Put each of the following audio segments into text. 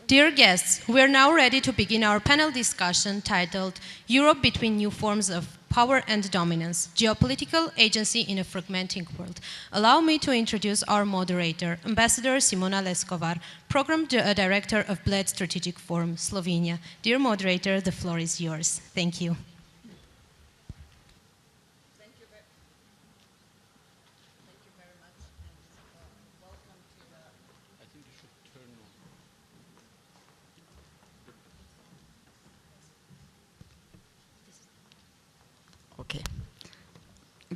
Dear guests, we are now ready to begin our panel discussion titled Europe Between New Forms of Power and Dominance, Geopolitical Agency in a Fragmenting World. Allow me to introduce our moderator, Ambassador Simona Leskovar, Program Director of Bled Strategic Forum, Slovenia. Dear moderator, the floor is yours. Thank you. Okay.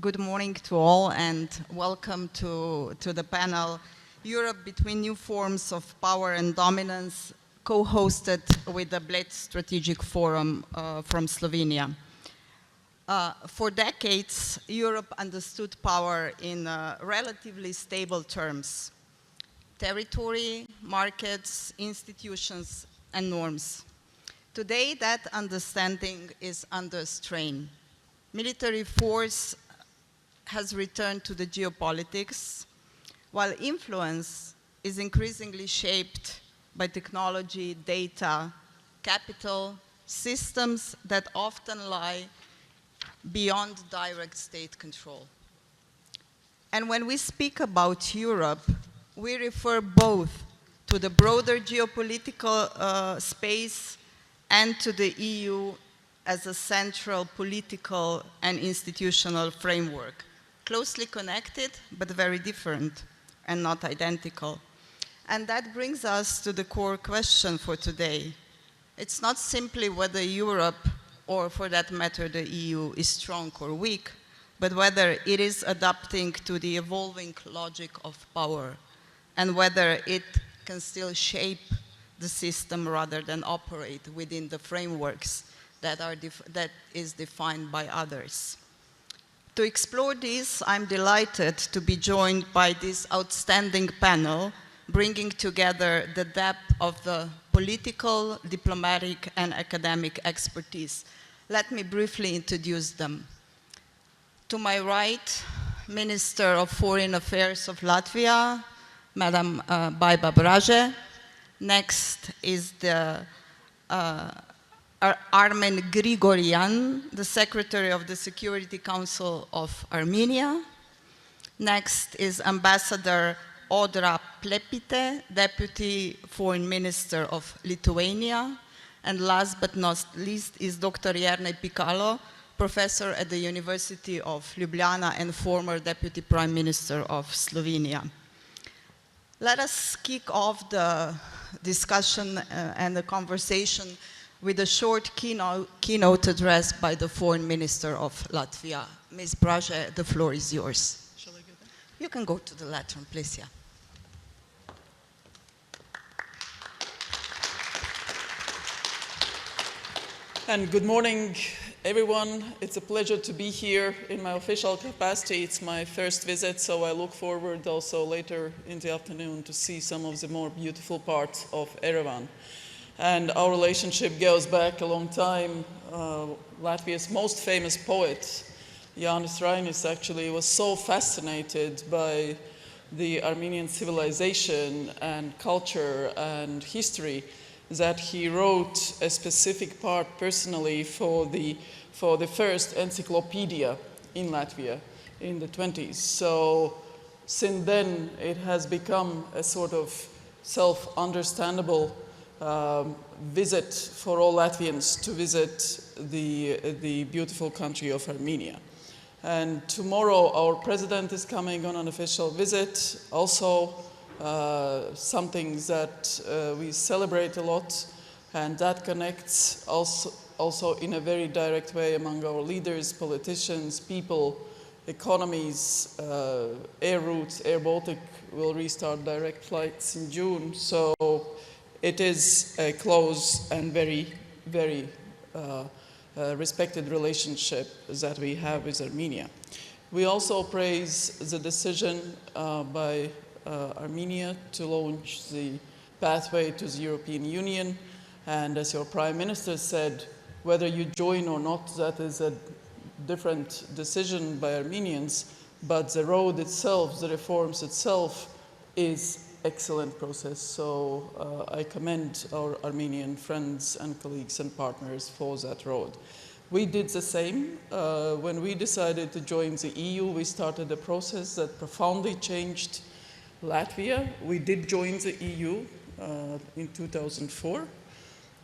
Good morning to all and welcome to the panel Europe Between New Forms of Power and Dominance, co-hosted with the Bled Strategic Forum from Slovenia. For decades, Europe understood power in relatively stable terms: territory, markets, institutions, and norms. Today, that understanding is under strain. Military force has returned to the geopolitics, while influence is increasingly shaped by technology, data, capital, systems that often lie beyond direct state control. And when we speak about Europe, we refer both to the broader geopolitical space and to the EU as a central political and institutional framework, closely connected but very different and not identical. And that brings us to the core question for today. It's not simply whether Europe, or for that matter the EU, is strong or weak, but whether it is adapting to the evolving logic of power and whether it can still shape the system rather than operate within the frameworks that is defined by others. To explore this, I'm delighted to be joined by this outstanding panel, bringing together the depth of the political, diplomatic, and academic expertise. Let me briefly introduce them. To my right, Minister of Foreign Affairs of Latvia, Madam Baiba Braže. Next is the Armen Grigoryan, the Secretary of the Security Council of Armenia. Next is Ambassador Audra Plepite, Deputy Foreign Minister of Lithuania. And last but not least is Dr. Jernej Pikalo, Professor at the University of Ljubljana and former Deputy Prime Minister of Slovenia. Let us kick off the discussion and the conversation with a short keynote address by the Foreign Minister of Latvia. Ms. Braže, the floor is yours. Shall I go there? You can go to the lectern, please, yeah. And good morning, everyone. It's a pleasure to be here in my official capacity. It's my first visit, so I look forward also later in the afternoon to see some of the more beautiful parts of Yerevan. And our relationship goes back a long time. Latvia's most famous poet, Jānis Rainis, actually was so fascinated by the Armenian civilization and culture and history that he wrote a specific part personally for the first encyclopedia in Latvia in the 20s. So since then, it has become a sort of self-understandable visit for all Latvians to visit the beautiful country of Armenia. And tomorrow our president is coming on an official visit, also something that we celebrate a lot, and that connects also in a very direct way among our leaders, politicians, people, economies, air routes. Air Baltic will restart direct flights in June, so it is a close and very, very respected relationship that we have with Armenia. We also praise the decision by Armenia to launch the pathway to the European Union. And as your Prime Minister said, whether you join or not, that is a different decision by Armenians, but the road itself, the reforms itself, is excellent process. So I commend our Armenian friends and colleagues and partners for that road. We did the same. When we decided to join the EU, we started a process that profoundly changed Latvia. We did join the EU in 2004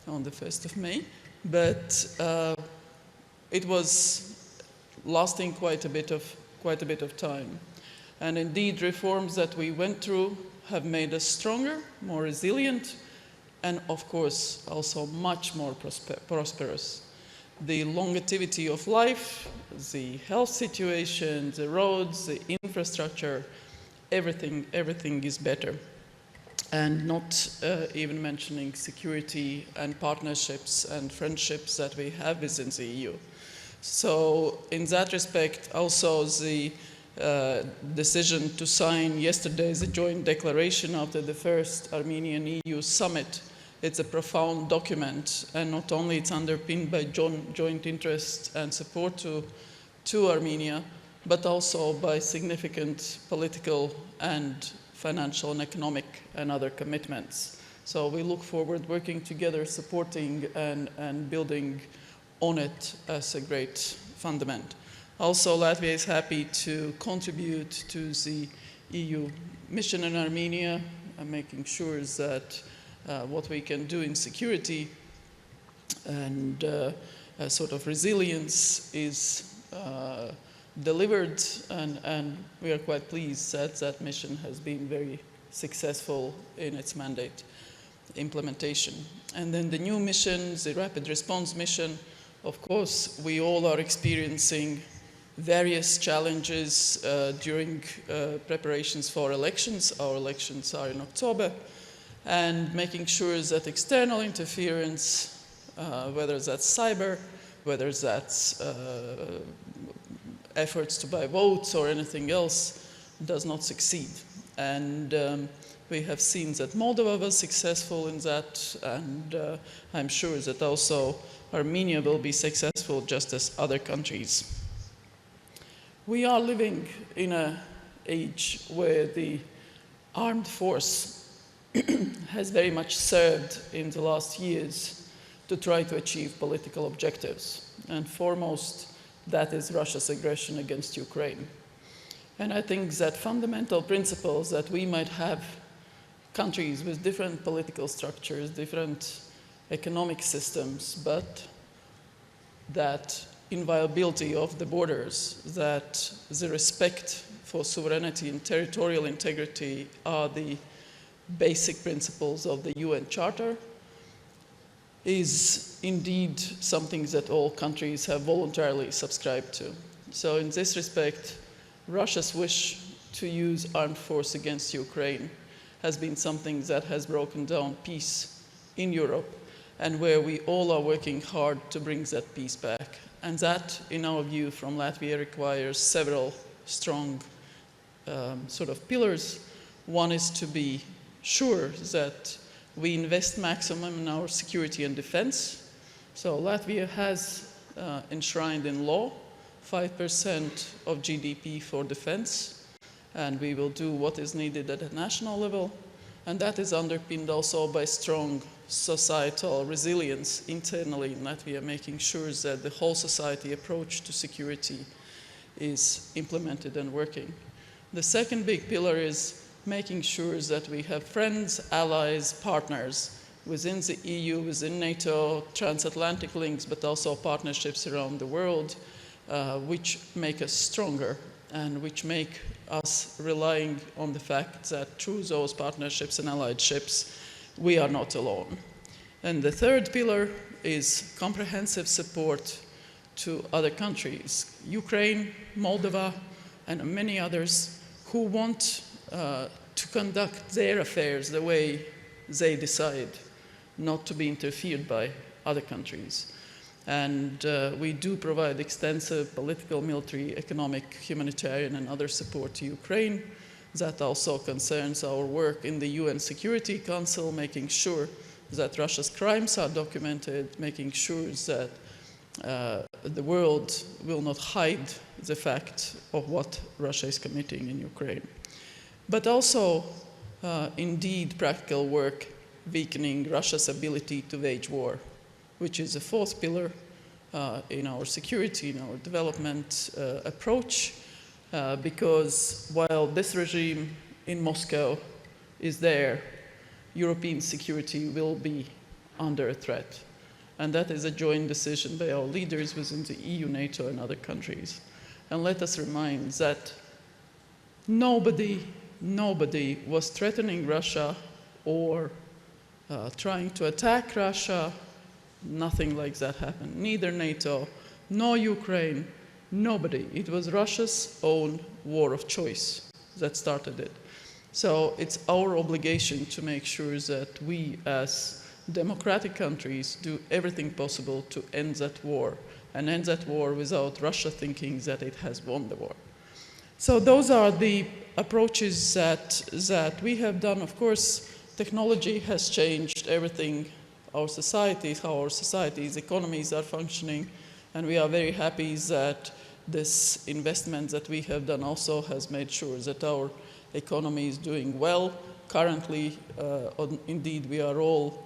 on the 1st of May, but it was lasting quite a bit of time. And indeed, reforms that we went through have made us stronger, more resilient, and of course, also much more prosperous. The longevity of life, the health situation, the roads, the infrastructure, everything is better. And not even mentioning security and partnerships and friendships that we have within the EU. So in that respect, also the decision to sign yesterday the joint declaration after the first Armenian-EU summit, it's a profound document, and not only it's underpinned by joint interest and support to Armenia, but also by significant political and financial and economic and other commitments. So we look forward working together, supporting and building on it as a great fundament. Also, Latvia is happy to contribute to the EU mission in Armenia and making sure that what we can do in security and sort of resilience is delivered, and we are quite pleased that that mission has been very successful in its mandate implementation. And then the new mission, the rapid response mission, of course, we all are experiencing various challenges during preparations for elections. Our elections are in October, and making sure that external interference, whether that's cyber, whether that's efforts to buy votes or anything else, does not succeed. And we have seen that Moldova was successful in that, and I'm sure that also Armenia will be successful just as other countries. We are living in an age where the armed force has very much served in the last years to try to achieve political objectives. And foremost, that is Russia's aggression against Ukraine. And I think that fundamental principles that we might have countries with different political structures, different economic systems, but that inviolability of the borders, that the respect for sovereignty and territorial integrity are the basic principles of the UN Charter, is indeed something that all countries have voluntarily subscribed to. So in this respect, Russia's wish to use armed force against Ukraine has been something that has broken down peace in Europe, and where we all are working hard to bring that peace back. And that, in our view, from Latvia, requires several strong sort of pillars. One is to be sure that we invest maximum in our security and defense. So Latvia has enshrined in law 5% of GDP for defense, and we will do what is needed at a national level. And that is underpinned also by strong societal resilience internally in Latvia, making sure that the whole society approach to security is implemented and working. The second big pillar is making sure that we have friends, allies, partners within the EU, within NATO, transatlantic links, but also partnerships around the world, which make us stronger and which make us relying on the fact that through those partnerships and alliedships, we are not alone. And the third pillar is comprehensive support to other countries, Ukraine, Moldova, and many others who want to conduct their affairs the way they decide, not to be interfered by other countries. And we do provide extensive political, military, economic, humanitarian, and other support to Ukraine. That also concerns our work in the UN Security Council, making sure that Russia's crimes are documented, making sure that the world will not hide the fact of what Russia is committing in Ukraine. But also indeed practical work weakening Russia's ability to wage war, which is a fourth pillar in our security, in our development approach, because while this regime in Moscow is there, European security will be under a threat. And that is a joint decision by our leaders within the EU, NATO, and other countries. And let us remind that nobody was threatening Russia or trying to attack Russia. Nothing like that happened. Neither NATO, nor Ukraine, nobody. It was Russia's own war of choice that started it. So it's our obligation to make sure that we, as democratic countries, do everything possible to end that war, and end that war without Russia thinking that it has won the war. So those are the approaches that we have done. Of course, technology has changed everything, our societies, how our societies, economies are functioning, and we are very happy that this investment that we have done also has made sure that our economy is doing well. Currently, indeed, we are all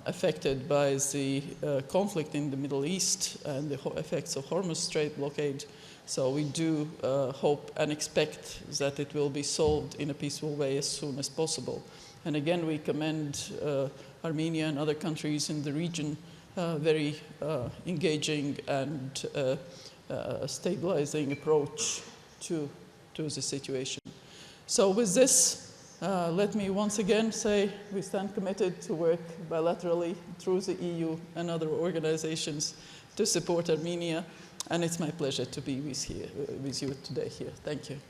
affected by the conflict in the Middle East and the effects of Hormuz Strait blockade. So we do hope and expect that it will be solved in a peaceful way as soon as possible. And again, we commend Armenia and other countries in the region very engaging and stabilizing approach to the situation. So with this, let me once again say we stand committed to work bilaterally through the EU and other organizations to support Armenia, and it's my pleasure to be with you today here. Thank you.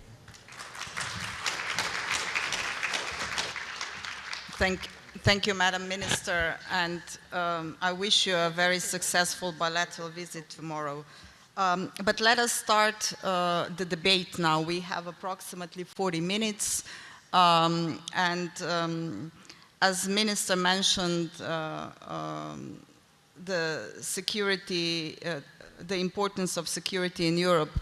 Thank you, Madam Minister, and I wish you a very successful bilateral visit tomorrow. But let us start the debate now. We have approximately 40 minutes. As Minister mentioned, the security, the importance of security in Europe.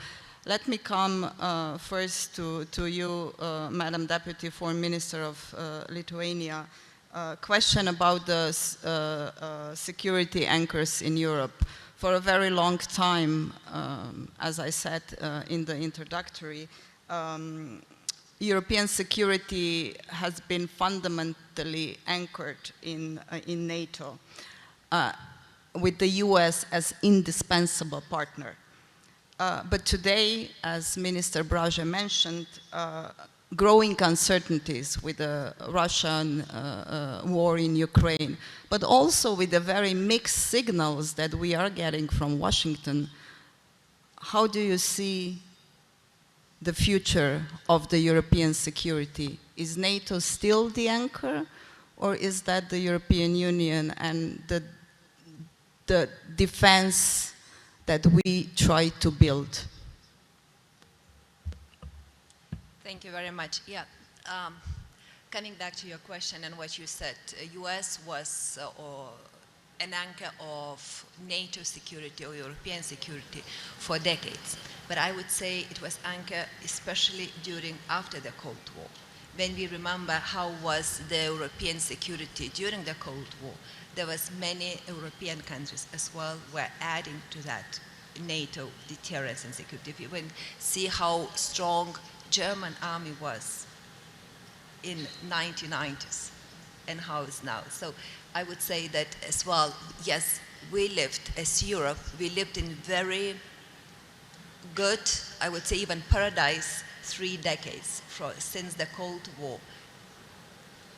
Let me come first to you, Madam Deputy Foreign Minister of Lithuania. Question about the security anchors in Europe. For a very long time, as I said in the introductory, European security has been fundamentally anchored in NATO, with the US as indispensable partner. But today, as Minister Braja mentioned, growing uncertainties with the Russian war in Ukraine, but also with the very mixed signals that we are getting from Washington. How do you see the future of the European security? Is NATO still the anchor, or is that the European Union and the defense that we try to build? Thank you very much. Yeah, coming back to your question and what you said, US was an anchor of NATO security or European security for decades. But I would say it was anchor especially after the Cold War. When we remember how was the European security during the Cold War, there was many European countries as well were adding to that NATO deterrence and security. If you can see how strong German army was in 1990s and how it's now. So I would say that as well, yes, we lived as Europe, we lived in very good, I would say even paradise, 3 decades since the Cold War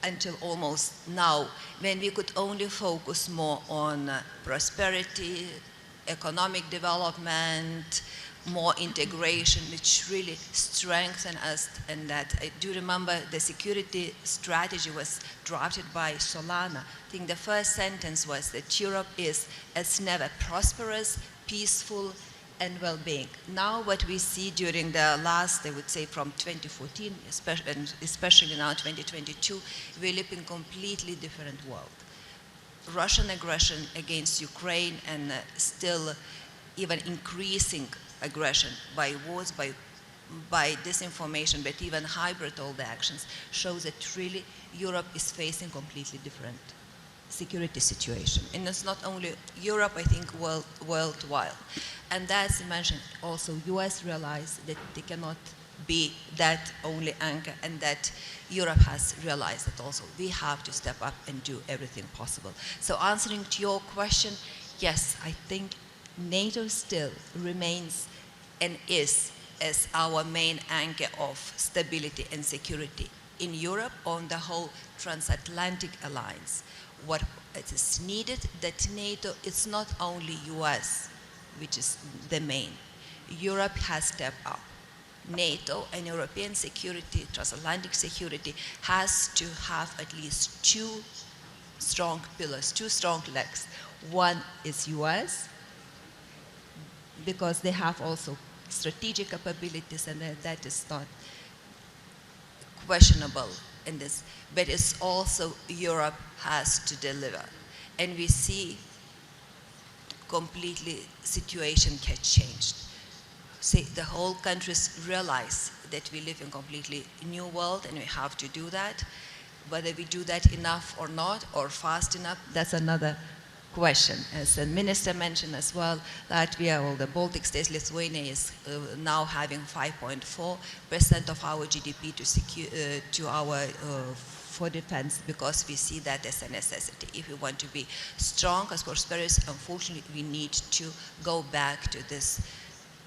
until almost now, when we could only focus more on prosperity, economic development, more integration, which really strengthened us. And that I do remember the security strategy was drafted by Solana. I think the first sentence was that Europe is as never prosperous, peaceful, and well-being. Now what we see during the last, I would say from 2014, especially now 2022, we live in a completely different world. Russian aggression against Ukraine and still even increasing aggression by wars, by by disinformation, but even hybrid all the actions, shows that really Europe is facing completely different security situation. And it's not only Europe, I think worldwide. And as mentioned, also US realized that they cannot be that only anchor, and that Europe has realized that also we have to step up and do everything possible. So answering to your question, yes, I think NATO still remains and is as our main anchor of stability and security in Europe on the whole transatlantic alliance. What it is needed that NATO, it's not only US, which is the main. Europe has stepped up. NATO and European security, transatlantic security, has to have at least two strong pillars, two strong legs. One is US, because they have also strategic capabilities, and that is not questionable in this. But it's also Europe has to deliver. And we see completely situation get changed. See, the whole countries realize that we live in a completely new world, and we have to do that. Whether we do that enough or not, or fast enough, that's another question. As the minister mentioned as well, Latvia or the Baltic states, Lithuania is now having 5.4% of our GDP for defense, because we see that as a necessity. If we want to be strong as prosperous, unfortunately, we need to go back to this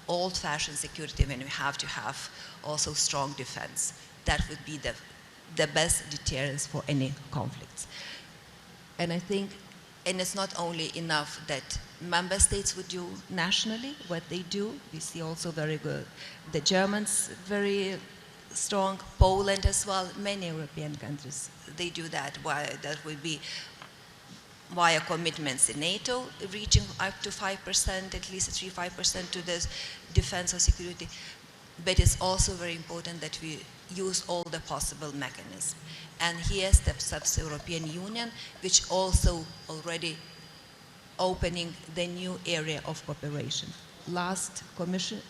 old-fashioned security when we have to have also strong defense. That would be the best deterrence for any conflicts. And I think, and it's not only enough that member states would do nationally what they do. We see also very good, the Germans very strong, Poland as well, many European countries, they do that. That would be via commitments in NATO, reaching up to 5%, at least 3-5% to this defense or security. But it's also very important that we use all the possible mechanisms. And here steps up the European Union, which also already opening the new area of cooperation. Last commission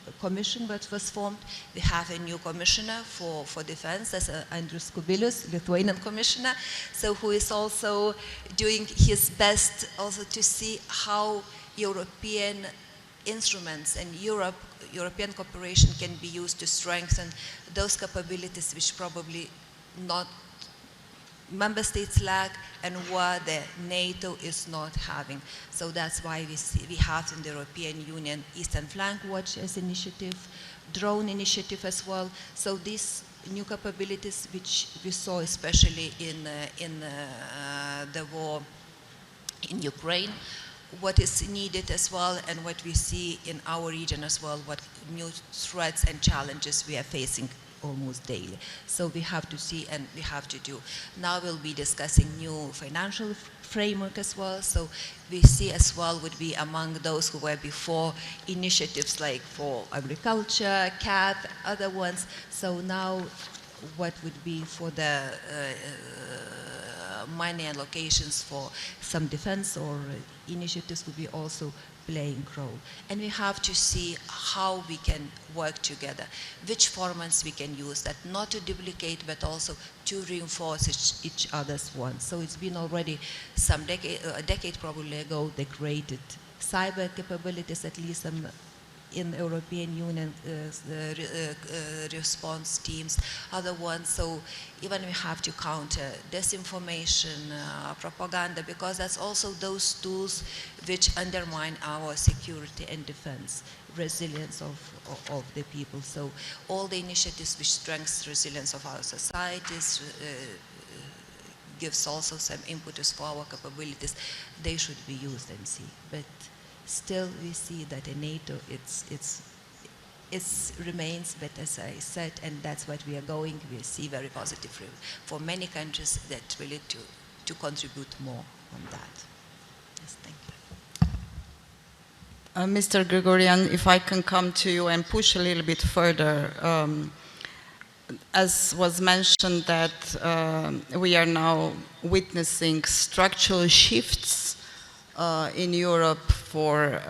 that was formed, we have a new commissioner for defense, that's Andrius Kubilius, Lithuanian commissioner, so who is also doing his best also to see how European instruments and European cooperation can be used to strengthen those capabilities which probably not member states lack and what the NATO is not having. So that's why we have in the European Union Eastern Flank Watch as initiative, drone initiative as well. So these new capabilities which we saw especially in the war in Ukraine, what is needed as well, and what we see in our region as well, what new threats and challenges we are facing almost daily. So we have to see and we have to do. Now we'll be discussing new financial framework as well. So we see as well would be among those who were before initiatives like for agriculture, CAP, other ones. So now what would be for the money allocations for some defense or initiatives would be also playing role. And we have to see how we can work together, which formats we can use, that not to duplicate, but also to reinforce each other's wants. So it's been already a decade probably ago, they created cyber capabilities, at least some in European Union response teams, other ones. So even we have to counter disinformation, propaganda, because that's also those tools which undermine our security and defense, resilience of the people. So all the initiatives which strengthen resilience of our societies, gives also some impetus for our capabilities, they should be used and see. But still, we see that in NATO, it remains, but as I said, and that's what we are going, we see very positive for many countries that really to contribute more on that. Yes, thank you. Mr. Grigorian, if I can come to you and push a little bit further. As was mentioned that we are now witnessing structural shifts in Europe for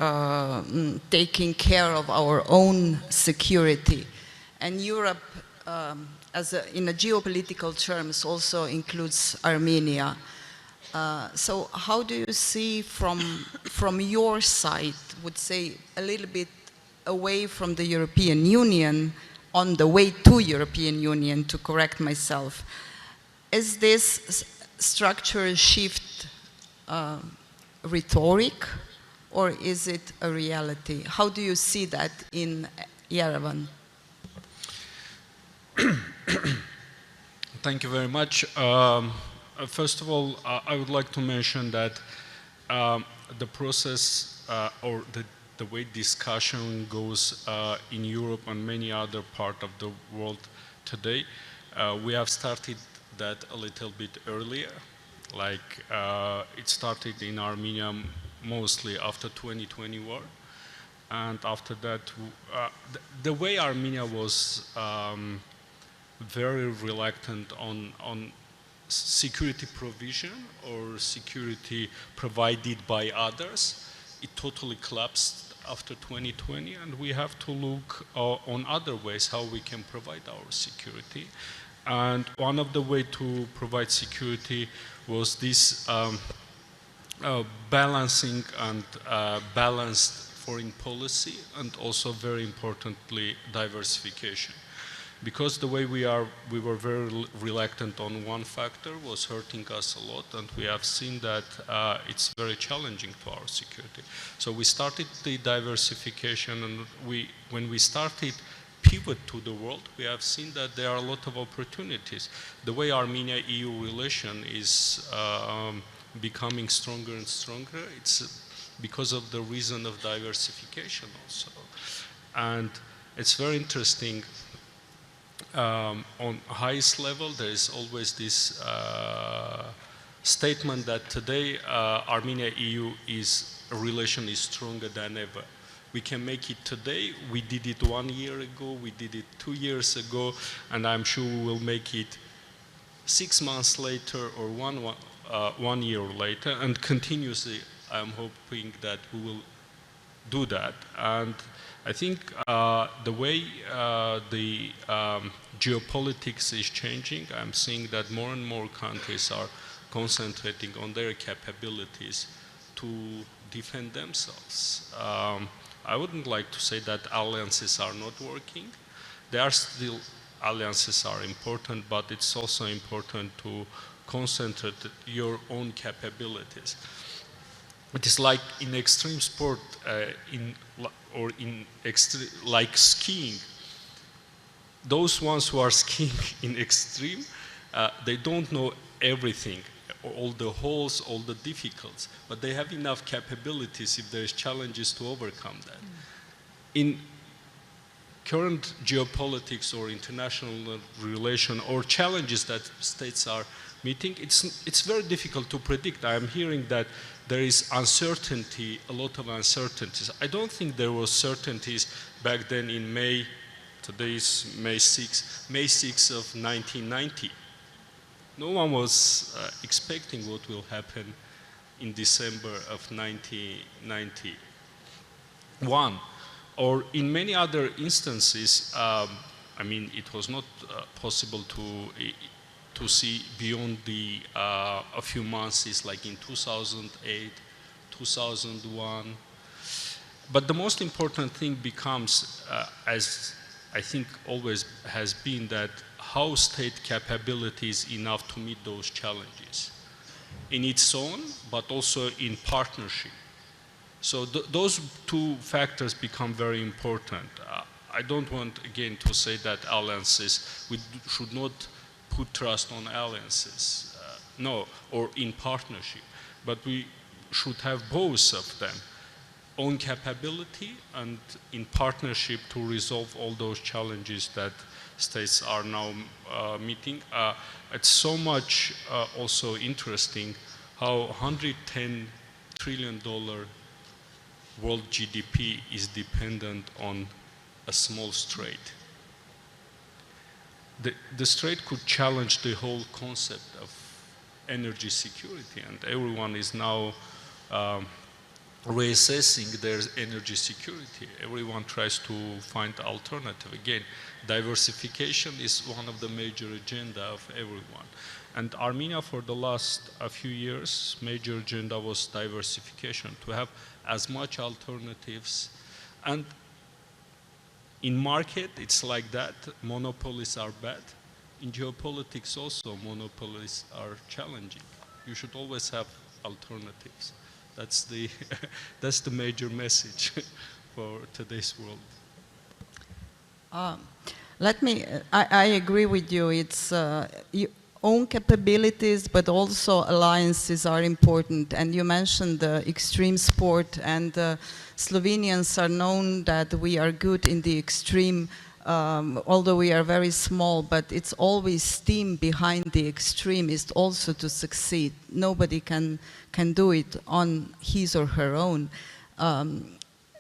taking care of our own security. And Europe, in a geopolitical terms, also includes Armenia. So how do you see from your side, would say a little bit away from the European Union, on the way to European Union, to correct myself, is this structural shift rhetoric, or is it a reality? How do you see that in Yerevan? Thank you very much. First of all, I would like to mention that the process or the way discussion goes in Europe and many other parts of the world today, we have started that a little bit earlier. Like it started in Armenia mostly after 2020 war. And after that, the way Armenia was very reluctant on security provision or security provided by others, it totally collapsed after 2020, and we have to look on other ways how we can provide our security. And one of the ways to provide security was this balancing and balanced foreign policy, and also very importantly diversification. Because the way we were very reluctant on one factor was hurting us a lot, and we have seen that it's very challenging to our security. So we started the diversification, and when we started pivot to the world, we have seen that there are a lot of opportunities. The way Armenia-EU relation is becoming stronger and stronger, it's because of the reason of diversification also. And it's very interesting. On highest level, there is always this statement that today Armenia-EU relation is stronger than ever. We can make it today. We did it 1 year ago. We did it 2 years ago, and I'm sure we will make it 6 months later or one year later. And continuously, I'm hoping that we will do that. And I think the way the geopolitics is changing, I'm seeing that more and more countries are concentrating on their capabilities to defend themselves. I wouldn't like to say that alliances are not working. There are still alliances are important, but it's also important to concentrate your own capabilities. It is like in extreme sport, like skiing. Those ones who are skiing in extreme, they don't know everything, all the holes, all the difficulties, but they have enough capabilities if there's challenges to overcome that. In current geopolitics or international relation or challenges that states are meeting, it's very difficult to predict. I am hearing that there is uncertainty, a lot of uncertainties. I don't think there were certainties back then in May. Today is May 6th of 1990. No one was expecting what will happen in December of 1991. Or in many other instances, I mean, it was not possible to see beyond a few months, like in 2008, 2001. But the most important thing becomes, as I think always has been, that how state capability is enough to meet those challenges in its own, but also in partnership. So those two factors become very important. I don't want, again, to say that alliances, we should not put trust on alliances, no, or in partnership, but we should have both of them, own capability and in partnership to resolve all those challenges that states are now meeting. It's so much also interesting how $110 trillion world GDP is dependent on a small strait. The strait could challenge the whole concept of energy security, and everyone is now reassessing their energy security. Everyone tries to find alternative. Again, diversification is one of the major agenda of everyone. And Armenia, for the last few years, major agenda was diversification, to have as much alternatives. And in market, it's like that. Monopolies are bad. In geopolitics also, monopolies are challenging. You should always have alternatives. That's the, that's the major message for today's world. I agree with you. It's own capabilities, but also alliances are important. And you mentioned extreme sport, and Slovenians are known that we are good in the extreme, although we are very small, but it's always team behind the extreme is also to succeed. Nobody can do it on his or her own.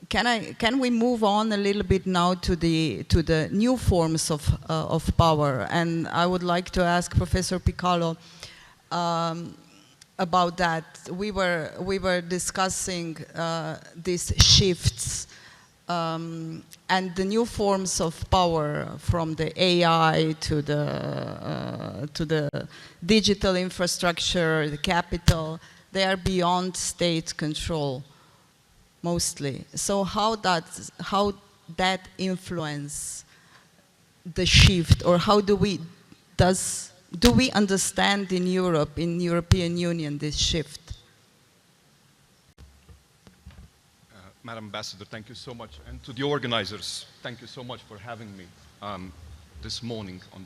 Can we move on a little bit now to the new forms of power? And I would like to ask Professor Pikalo about that. We were discussing these shifts and the new forms of power, from the AI to the digital infrastructure, the capital. They are beyond state control, mostly. So how that influence the shift, or how do we understand in Europe, in European Union, this shift? Madam Ambassador, thank you so much. And to the organizers, thank you so much for having me this morning on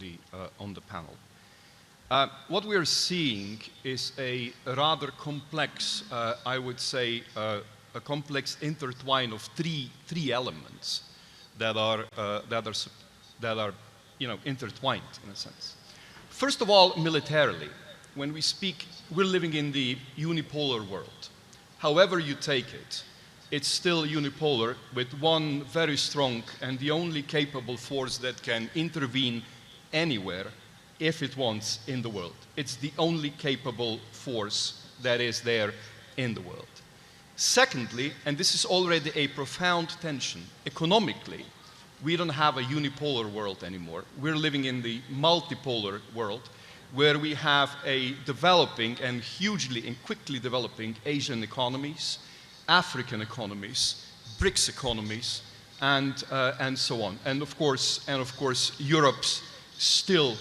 the panel. What we are seeing is a rather complex, I would say, a complex intertwine of three elements that are intertwined in a sense. First of all, militarily, when we speak, we're living in the unipolar world. However you take it, it's still unipolar, with one very strong and the only capable force that can intervene anywhere if it wants in the world. It's the only capable force that is there in the world. Secondly, and this is already a profound tension, economically, we don't have a unipolar world anymore. We're living in the multipolar world, where we have a developing and hugely and quickly developing Asian economies, African economies, BRICS economies, and so on. And of course, Europe's still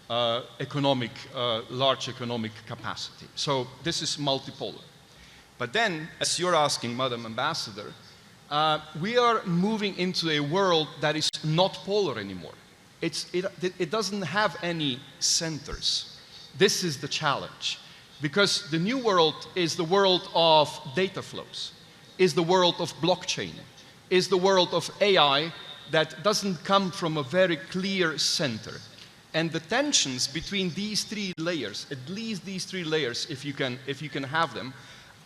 large economic capacity. So this is multipolar. But then, as you're asking, Madam Ambassador, we are moving into a world that is not polar anymore. It doesn't have any centers. This is the challenge. Because the new world is the world of data flows, is the world of blockchain, is the world of AI that doesn't come from a very clear center. And the tensions between these three layers, at least these three layers, if you can have them,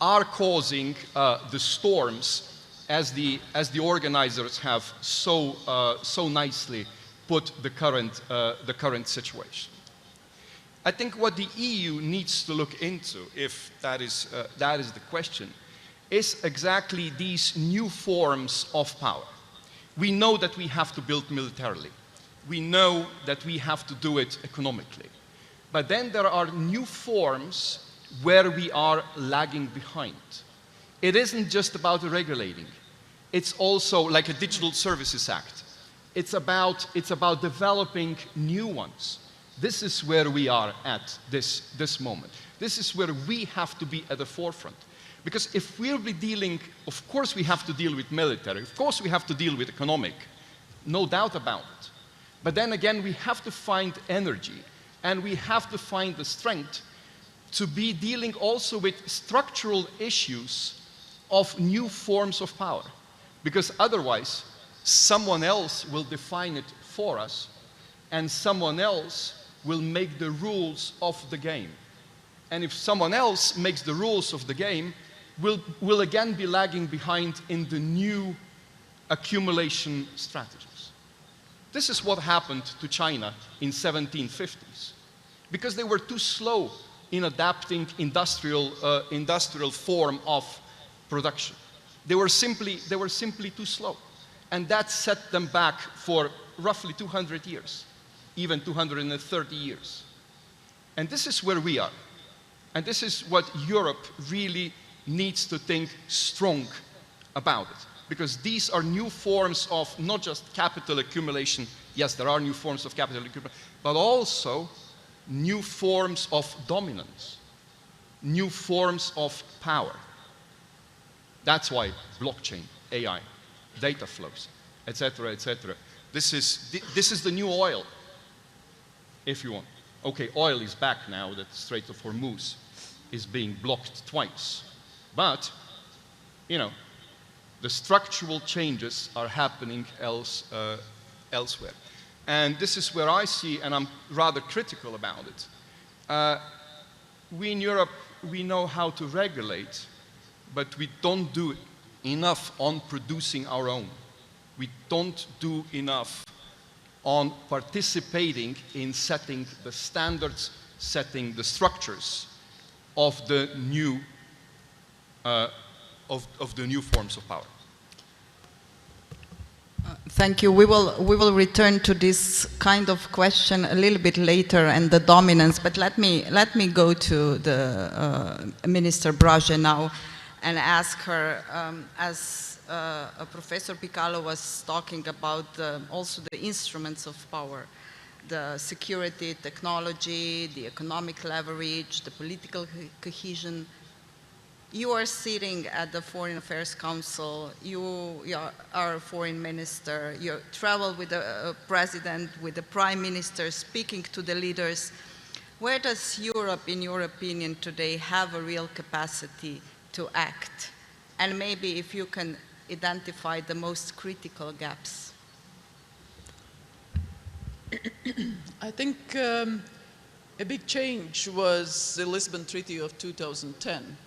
are causing the storms, as the organizers have so nicely put the current situation. I think what the EU needs to look into, if that is the question, is exactly these new forms of power. We know that we have to build militarily. We know that we have to do it economically. But then there are new forms where we are lagging behind. It isn't just about regulating. It's also like a Digital Services Act. It's about developing new ones. This is where we are at this moment. This is where we have to be at the forefront. Because if we'll be dealing, of course we have to deal with military, of course we have to deal with economic, no doubt about it. But then again, we have to find energy, and we have to find the strength to be dealing also with structural issues of new forms of power. Because otherwise, someone else will define it for us, and someone else will make the rules of the game. And if someone else makes the rules of the game, we'll again be lagging behind in the new accumulation strategies. This is what happened to China in 1750s, because they were too slow in adapting industrial form of production. They were simply too slow. And that set them back for roughly 200 years, even 230 years. And this is where we are. And this is what Europe really needs to think strong about it. Because these are new forms of not just capital accumulation, yes, there are new forms of capital accumulation, but also new forms of dominance, new forms of power. That's why blockchain, AI, data flows, etc., etc. This is the new oil, if you want. Okay, oil is back now that the Strait of Hormuz is being blocked twice. But, you know, the structural changes are happening elsewhere. And this is where I see, and I'm rather critical about it. We in Europe, we know how to regulate, but we don't do enough on producing our own. We don't do enough on participating in setting the standards, setting the structures of the new forms of power. Thank you. We will return to this kind of question a little bit later and the dominance. But let me go to the Minister Braje now and ask her, as Professor Picalo was talking about also the instruments of power, the security, technology, the economic leverage, the political cohesion. You are sitting at the Foreign Affairs Council, you are a foreign minister, you travel with the president, with the prime minister, speaking to the leaders. Where does Europe, in your opinion, today have a real capacity to act? And maybe if you can identify the most critical gaps. I think a big change was the Lisbon Treaty of 2010,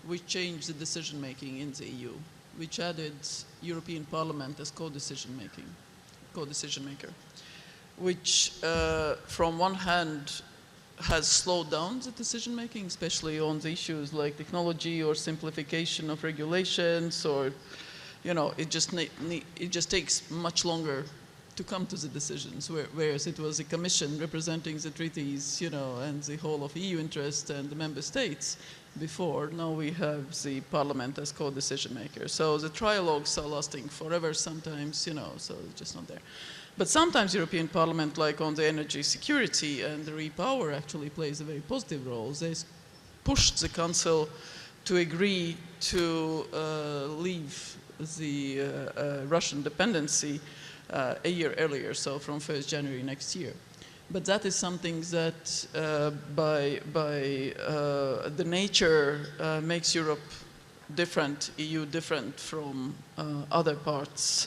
which changed the decision-making in the EU, which added European Parliament as co-decision maker, which from one hand has slowed down the decision-making, especially on the issues like technology or simplification of regulations, or, you know, it just takes much longer to come to the decisions, whereas it was the Commission representing the treaties, you know, and the whole of EU interest and the member states before. Now we have the Parliament as co-decision maker. So the trialogues are lasting forever sometimes, you know, so it's just not there. But sometimes European Parliament, like on the energy security and the repower, actually plays a very positive role. They pushed the Council to agree to leave the Russian dependency a year earlier, so from 1st January next year. But that is something that by the nature makes Europe different, EU different from other parts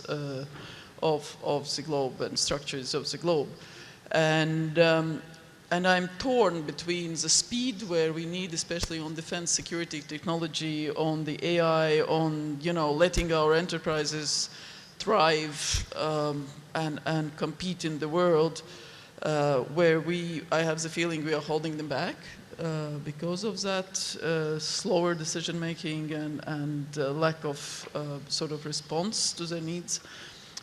of the globe and structures of the globe. And I'm torn between the speed where we need, especially on defense, security, technology, on the AI, on, you know, letting our enterprises thrive and compete in the world, where I have the feeling we are holding them back because of that slower decision making and lack of sort of response to their needs.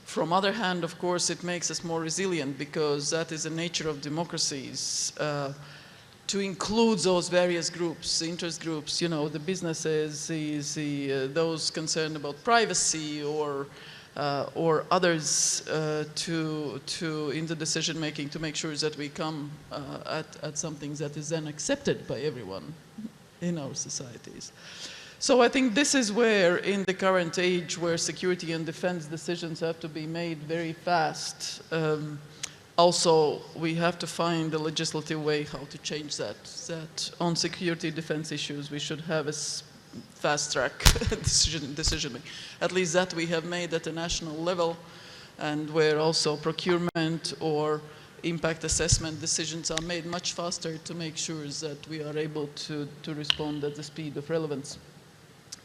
From other hand, of course, it makes us more resilient because that is the nature of democracies, to include those various groups, the interest groups, you know, the businesses, those concerned about privacy or others in the decision making, to make sure that we come at something that is then accepted by everyone in our societies. So I think this is where, in the current age, where security and defense decisions have to be made very fast, also we have to find a legislative way how to change that. That on security defense issues we should have a fast track decision making. At least that we have made at a national level, and where also procurement or impact assessment decisions are made much faster to make sure that we are able to respond at the speed of relevance.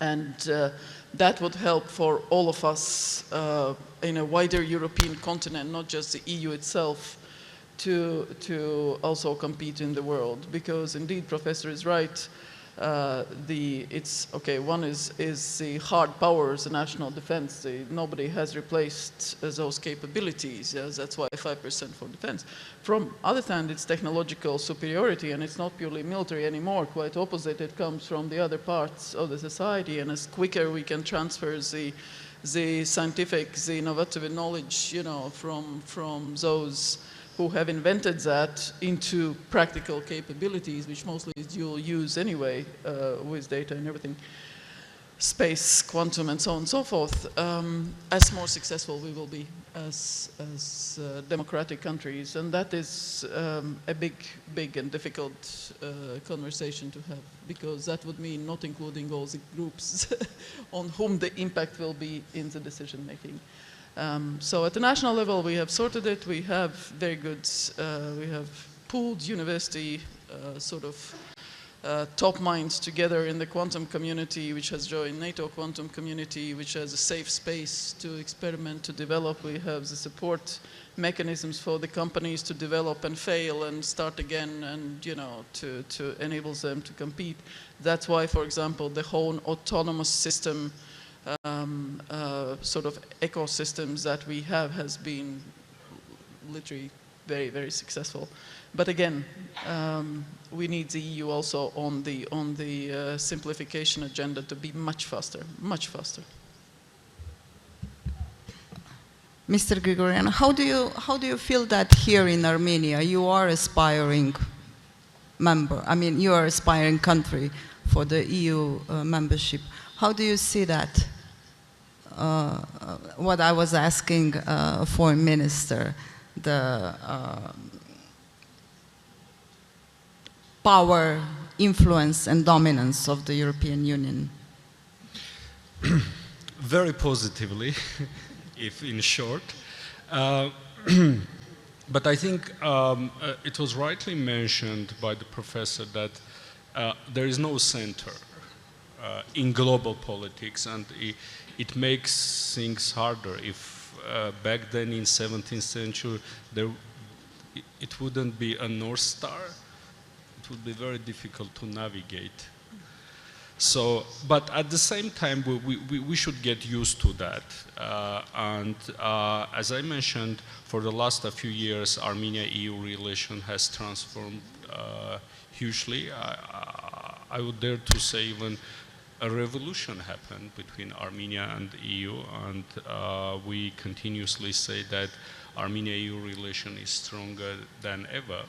And that would help for all of us in a wider European continent, not just the EU itself, to also compete in the world. Because indeed, Professor is right, One is the hard powers, the national defense. Nobody has replaced those capabilities. Yes, that's why 5% for defense. From other hand, it's technological superiority, and it's not purely military anymore. Quite opposite, it comes from the other parts of the society, and as quicker we can transfer the scientific, the innovative knowledge, from those who have invented that into practical capabilities, which mostly you'll use anyway with data and everything, space, quantum, and so on and so forth, as more successful we will be as democratic countries. And that is a big and difficult conversation to have, because that would mean not including all the groups on whom the impact will be in the decision making. So at the national level, we have sorted it. We have very good, we have pooled university top minds together in the quantum community, which has joined NATO quantum community, which has a safe space to experiment, to develop. We have the support mechanisms for the companies to develop and fail and start again, and to enable them to compete. That's why, for example, the whole autonomous system ecosystems that we have has been literally very, very successful. But again, we need the EU also on the simplification agenda to be much faster, much faster. Mr. Grigorian, how do you feel that here in Armenia you are aspiring member? I mean, you are aspiring country for the EU membership. How do you see that? What I was asking Foreign Minister, the power, influence, and dominance of the European Union. Very positively, if in short. But I think it was rightly mentioned by the professor that there is no center in global politics, and it makes things harder. If back then in 17th century it wouldn't be a North Star, it would be very difficult to navigate. So, but at the same time, we should get used to that. As I mentioned, for the last few years, Armenia-EU relation has transformed hugely. I would dare to say even a revolution happened between Armenia and the EU, and we continuously say that Armenia-EU relation is stronger than ever.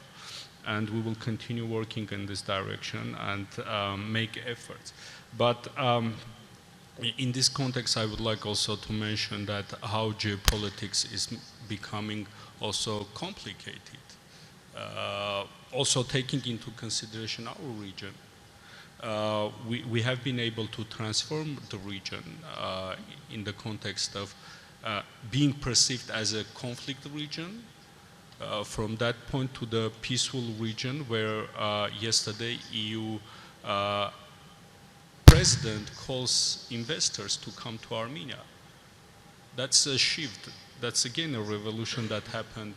And we will continue working in this direction and make efforts. But in this context, I would like also to mention that how geopolitics is becoming also complicated. Also taking into consideration our region. We have been able to transform the region in the context of being perceived as a conflict region, from that point to the peaceful region where yesterday EU president calls investors to come to Armenia. That's a shift. That's again a revolution that happened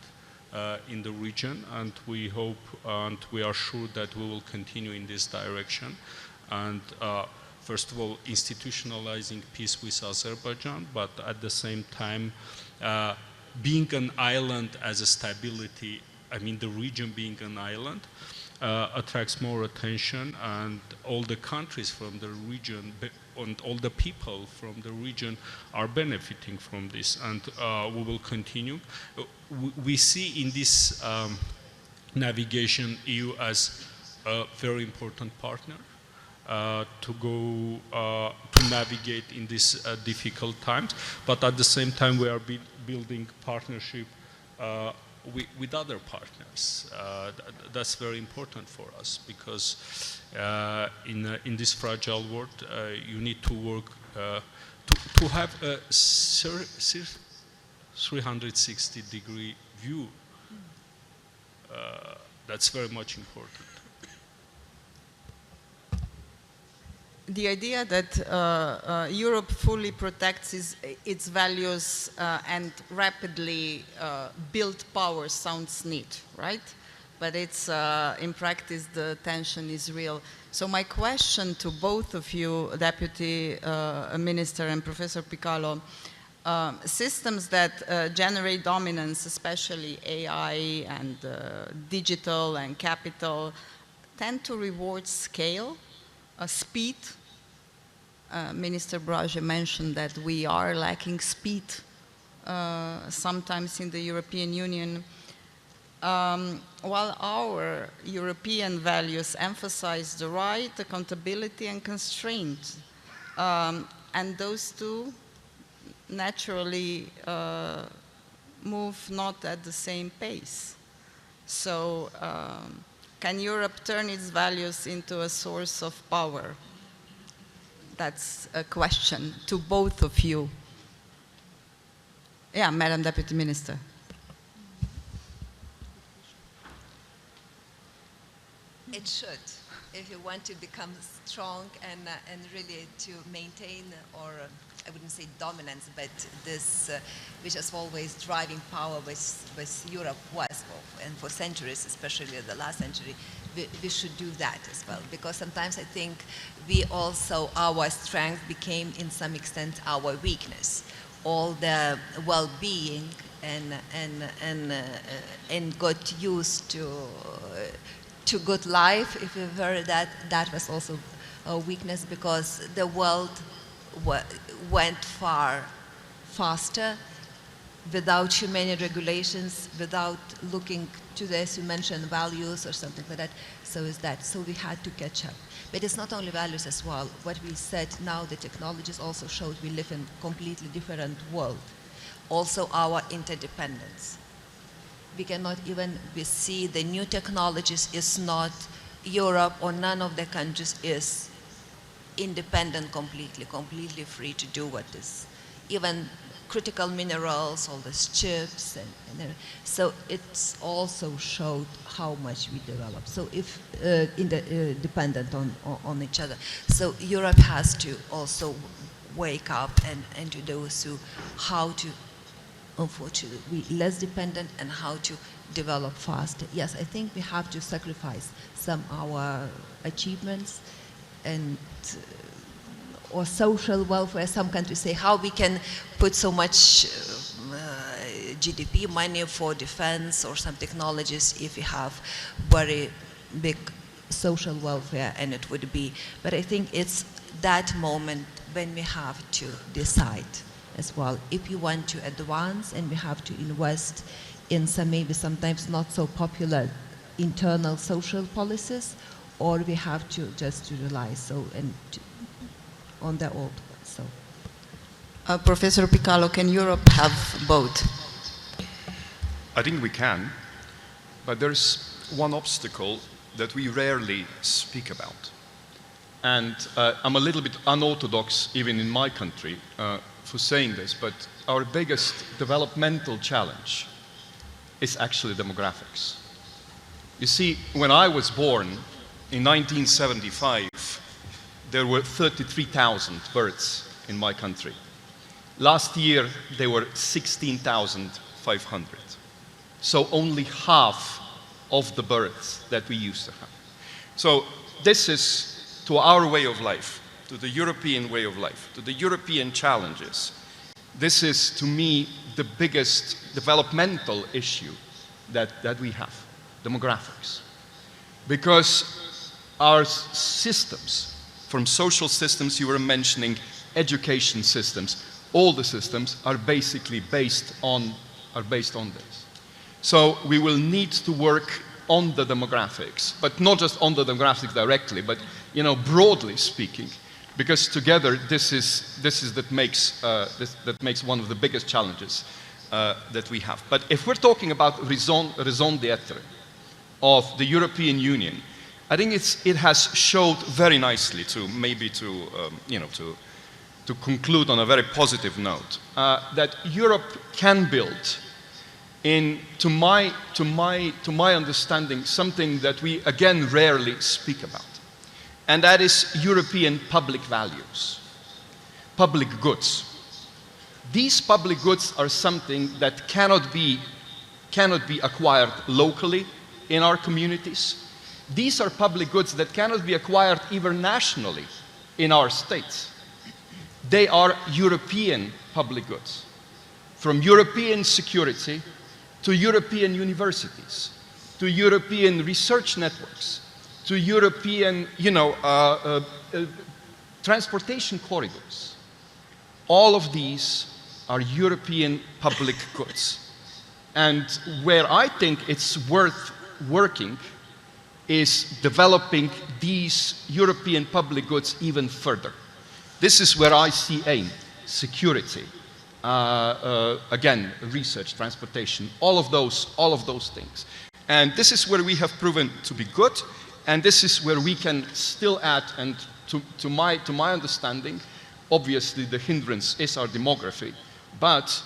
in the region, and we hope and we are sure that we will continue in this direction. And first of all, institutionalizing peace with Azerbaijan, but at the same time being an island as a stability, I mean the region being an island, attracts more attention, and all the countries from the region and all the people from the region are benefiting from this, and we will continue. We see in this navigation EU as a very important partner to go to navigate in these difficult times, but at the same time we are building partnership with other partners. That's very important for us, because in this fragile world you need to work to have a 360-degree view. That's very much important. The idea that Europe fully protects its values and rapidly build power sounds neat, right? but it's, in practice, the tension is real. So my question to both of you, Deputy Minister and Professor Picalo, systems that generate dominance, especially AI and digital and capital, tend to reward scale, speed. Minister Brage mentioned that we are lacking speed sometimes in the European Union, while our European values emphasize the right, accountability, and constraint. And those two naturally move not at the same pace. So can Europe turn its values into a source of power? That's a question to both of you. Yeah, Madam Deputy Minister. It should, if you want to become strong and really to maintain, or I wouldn't say dominance, but this, which is always driving power with Europe was, and for centuries, especially the last century, we should do that as well. Because sometimes I think we also, our strength became in some extent our weakness. All the well-being and got used to good life, if you heard that was also a weakness, because the world went far faster without too many regulations, without looking to the, as you mentioned, values or something like that. So we had to catch up. But it's not only values as well. What we said now, the technologies also showed we live in a completely different world. Also our interdependence. We cannot even, we see the new technologies is not, Europe or none of the countries is independent completely free to do what is. Even critical minerals, all these chips, and so it's also showed how much we develop. So if dependent on each other. So Europe has to also wake up and to those who, how to, unfortunately, be less dependent and how to develop faster. Yes, I think we have to sacrifice some of our achievements and or social welfare. Some countries say how we can put so much GDP money for defense or some technologies if we have very big social welfare, and it would be. But I think it's that moment when we have to decide as well if you want to advance, and we have to invest in some maybe sometimes not so popular internal social policies, or we have to just rely on the old ones. So, Professor Picalo, can Europe have both? I think we can, but there's one obstacle that we rarely speak about. And I'm a little bit unorthodox, even in my country, for saying this, but our biggest developmental challenge is actually demographics. You see, when I was born in 1975, there were 33,000 births in my country. Last year, there were 16,500. So only half of the births that we used to have. So this is, to our way of life, to the European way of life, to the European challenges, this is, to me, the biggest developmental issue that we have, demographics. Because our systems, from social systems you were mentioning, education systems, all the systems are basically based on this. So we will need to work on the demographics, but not just on the demographics directly, but broadly speaking, because together that makes one of the biggest challenges that we have. But if we're talking about raison d'être of the European Union, I think it has showed very nicely to conclude on a very positive note that Europe can build, to my understanding, something that we again rarely speak about, and that is European public values, public goods. These public goods are something that cannot be acquired locally in our communities. These are public goods that cannot be acquired even nationally in our states. They are European public goods, from European security to European universities, to European research networks, to European, transportation corridors. All of these are European public goods. And where I think it's worth working is developing these European public goods even further. This is where I see aim, security, again, research, transportation, all of those things. And this is where we have proven to be good, and this is where we can still add, and to my understanding, obviously the hindrance is our demography, but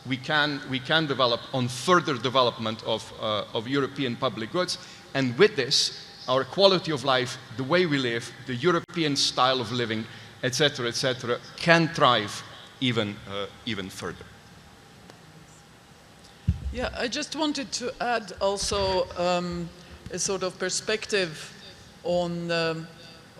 we can develop on further development of European public goods, and with this, our quality of life, the way we live, the European style of living, etc., can thrive even further. Yeah, I just wanted to add also a sort of perspective on the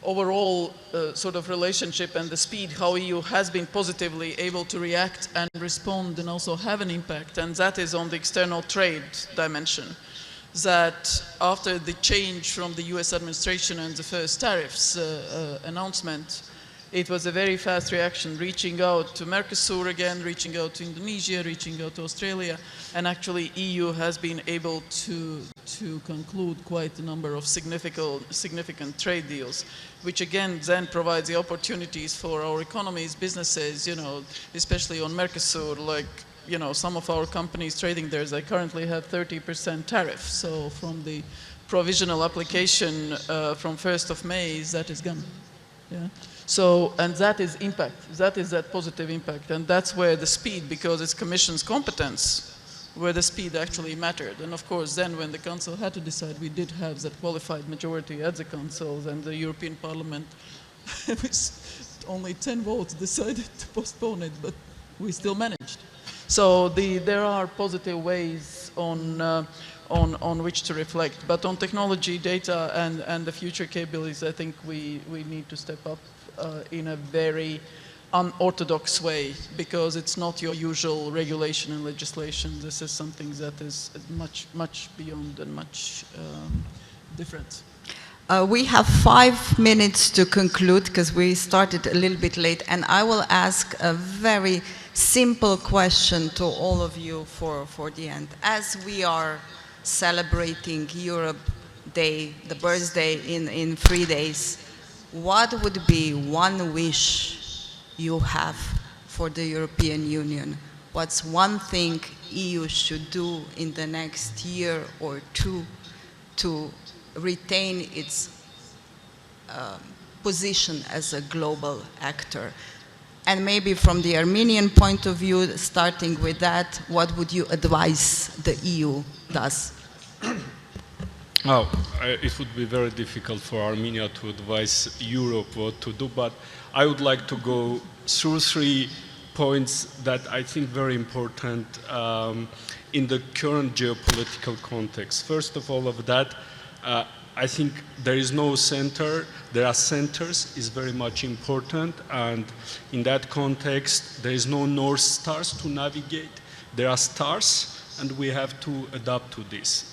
overall sort of relationship and the speed, how EU has been positively able to react and respond and also have an impact, and that is on the external trade dimension. That after the change from the US administration and the first tariffs announcement, it was a very fast reaction, reaching out to Mercosur again, reaching out to Indonesia, reaching out to Australia, and actually EU has been able to conclude quite a number of significant trade deals, which again then provides the opportunities for our economies, businesses, especially on Mercosur, like, some of our companies trading there, they currently have 30% tariff. So from the provisional application from 1st of May, that is gone. Yeah. So, and that is impact. That is that positive impact. And that's where the speed, because it's Commission's competence, where the speed actually mattered. And of course, then when the Council had to decide, we did have that qualified majority at the Council, and the European Parliament, with only 10 votes, decided to postpone it, but we still managed. So there are positive ways on which to reflect. But on technology, data, and the future capabilities, I think we need to step up in a very unorthodox way, because it's not your usual regulation and legislation. This is something that is much, much beyond and much different. We have 5 minutes to conclude, because we started a little bit late, and I will ask a very simple question to all of you for the end. As we are celebrating Europe Day, the birthday in 3 days, what would be one wish you have for the European Union? What's one thing EU should do in the next year or two to retain its position as a global actor? And maybe from the Armenian point of view, starting with that, what would you advise the EU does? It would be very difficult for Armenia to advise Europe what to do, but I would like to go through 3 points that I think very important in the current geopolitical context. First of all of that, I think there is no center. There are centers is very much important, and in that context, there is no North Stars to navigate. There are stars, and we have to adapt to this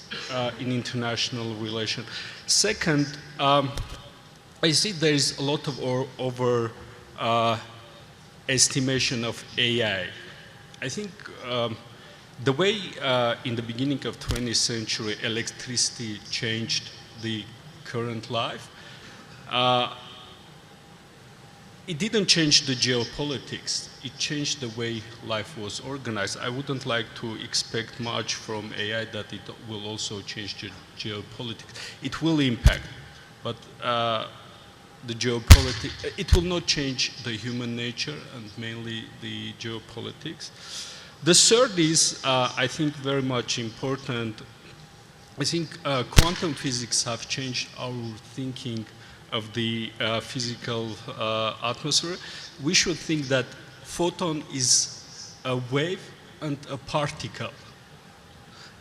in international relations. Second, I see there is a lot of estimation of AI. I think the way in the beginning of 20th century electricity changed the current life, it didn't change the geopolitics. It changed the way life was organized. I wouldn't like to expect much from AI that it will also change the geopolitics. It will impact, but the geopolitics, it will not change the human nature and mainly the geopolitics. The third is, I think, very much important. I think quantum physics have changed our thinking of the physical atmosphere. We should think that photon is a wave and a particle.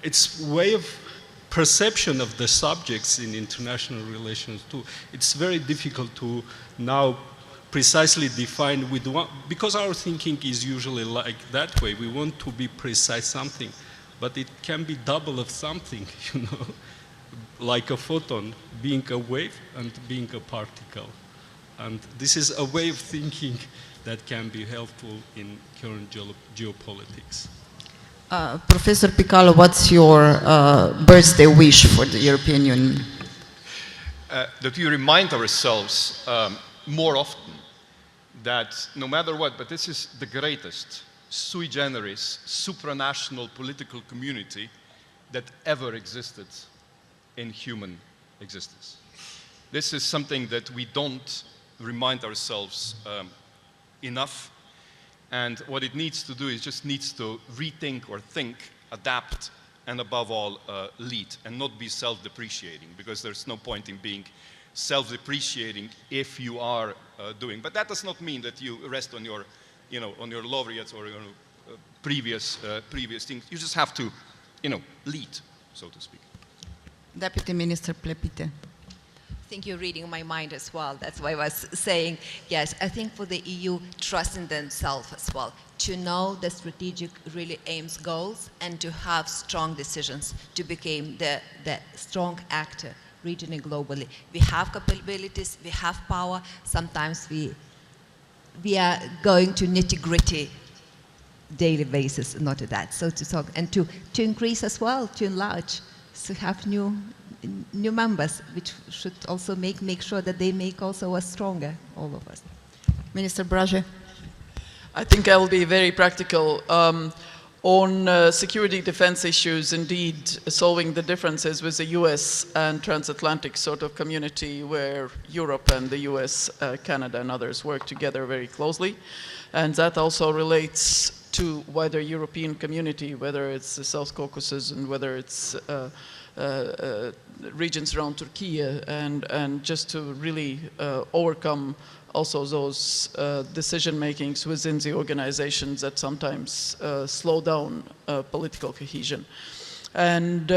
It's a way of perception of the subjects in international relations too. It's very difficult to now precisely define with one, because our thinking is usually like that way. We want to be precise something, but it can be double of something, you know, like a photon being a wave and being a particle. And this is a way of thinking that can be helpful in current geopolitics. Professor Picalo, what's your birthday wish for the European Union? That we remind ourselves more often that no matter what, but this is the greatest sui generis supranational political community that ever existed in human existence. This is something that we don't remind ourselves enough, and what it needs to do is just needs to rethink or think, adapt, and above all lead, and not be self-depreciating, because there's no point in being self-depreciating if you are doing. But that does not mean that you rest on your, you know, on your laureates or your previous things. You just have to, you know, lead, so to speak. Deputy Minister Plepite. I think you're reading my mind as well. That's why I was saying, yes, I think for the EU, trust in themselves as well, to know the strategic really aims, goals, and to have strong decisions to become the strong actor regionally, globally. We have capabilities, we have power. Sometimes we are going to nitty-gritty daily basis, not to that. So to talk and to increase as well, to enlarge, to have new members, which should also make sure that they make also us stronger, all of us. Minister Braže. I think I'll be very practical. On security defense issues, indeed, solving the differences with the US and transatlantic sort of community where Europe and the US, Canada and others work together very closely. And that also relates to wider European community, whether it's the South Caucasus and whether it's regions around Turkey, and just to really overcome also those decision makings within the organizations that sometimes slow down political cohesion. And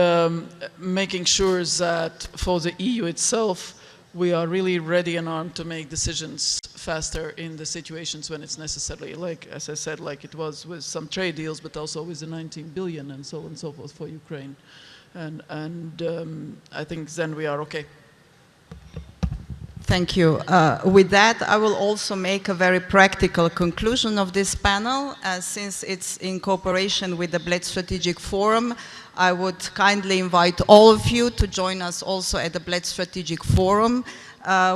making sure that for the EU itself, we are really ready and armed to make decisions faster in the situations when it's necessary. Like, as I said, like it was with some trade deals, but also with the 19 billion and so on and so forth for Ukraine. And I think then we are okay. Thank you. With that, I will also make a very practical conclusion of this panel. Since it's in cooperation with the Bled Strategic Forum, I would kindly invite all of you to join us also at the Bled Strategic Forum.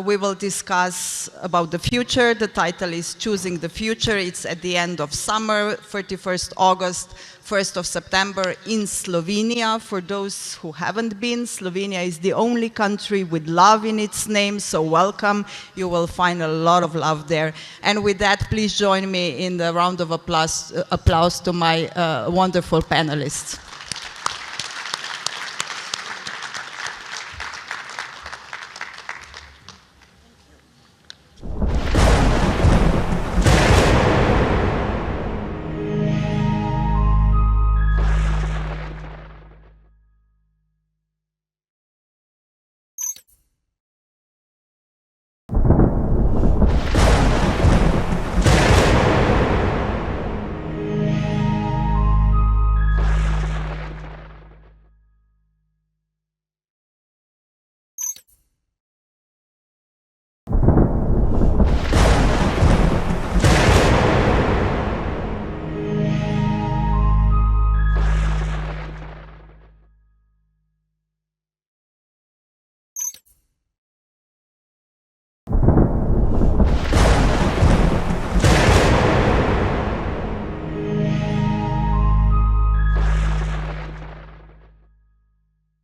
We will discuss about the future. The title is Choosing the Future. It's at the end of summer, 31st August, 1st of September in Slovenia. For those who haven't been, Slovenia is the only country with love in its name, so welcome. You will find a lot of love there. And with that, please join me in the round of applause to my wonderful panelists.